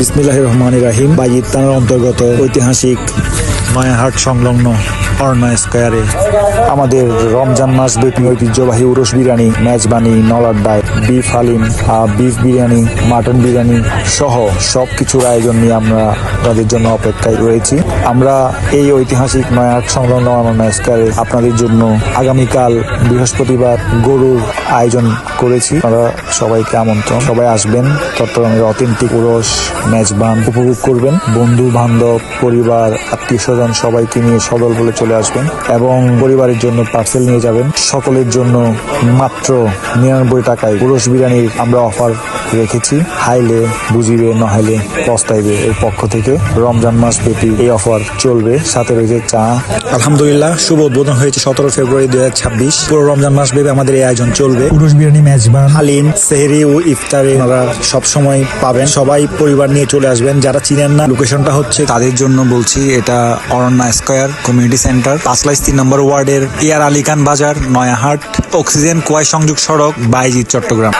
বিসমিল্লাহির রহমানির রহিম। বাইজিদ থানার অন্তর্গত ঐতিহাসিক নয়াহাট সংলগ্ন অরনা স্কয়ারে আমাদের রমজান মাস ব্যাপী ঐতিহ্যবাহী উরস বিরিয়ানি, মেজবানি, নলাড্ডায় beef haleem, beef biryani, mutton biryani সহ সবকিছুর আয়োজন নিয়ে আমরা আপনাদের জন্য অপেক্ষায় রয়েছি। আমরা এই ঐতিহাসিক নয়াহাট সংলগ্ন অরনা স্কয়ারে আপনাদের জন্য আগামীকাল বৃহস্পতিবার গরুর আয়োজন করেছি। আপনারা সবাইকে আমন্ত্রণ, সবাই আসবেন। চট্টগ্রামের অথেন্টিক উরস মেজবান উপভোগ করবেন। বন্ধু বান্ধব, পরিবার, আত্মীয় স্বজন সবাইকে নিয়ে সদল বলে চলে আসবেন এবং পরিবারের জন্য পার্সেল নিয়ে যাবেন। সকলের জন্য মাত্র 99 টাকায় উরস বিরিয়ানির আমরা অফার রেখেছি। হাইলে বুঝিবে, নহাইলে পস্তাইবে এর পক্ষ থেকে রমজান মাস ব্যাপী এই অফার চলবে। সাথে রয়েছে চা। আলহামদুলিল্লাহ, শুভ উদ্বোধন হয়েছে 17 ফেব্রুয়ারি 2026। পুরো রমজান মাস ব্যাপী আমাদের এই আয়োজন চলবে। উরস বিরিয়ানি, মেজবান, হালিম, সেহরি ও ইফতারে আপনারা সবসময় পাবেন। সবাই পরিবার নিয়ে চলে আসবেন। যারা চিনেন না, লোকেশনটা হচ্ছে তাদের জন্য বলছি, এটা অরণ্যা স্কয়ার কমিউনিটি সেন্টার, 5 নম্বর ওয়ার্ডের এয়ার আলী খান বাজার, নয়াহাট, অক্সিজেন কোয়াই সংযোগ সড়ক, বাইজিদ, চট্টগ্রাম।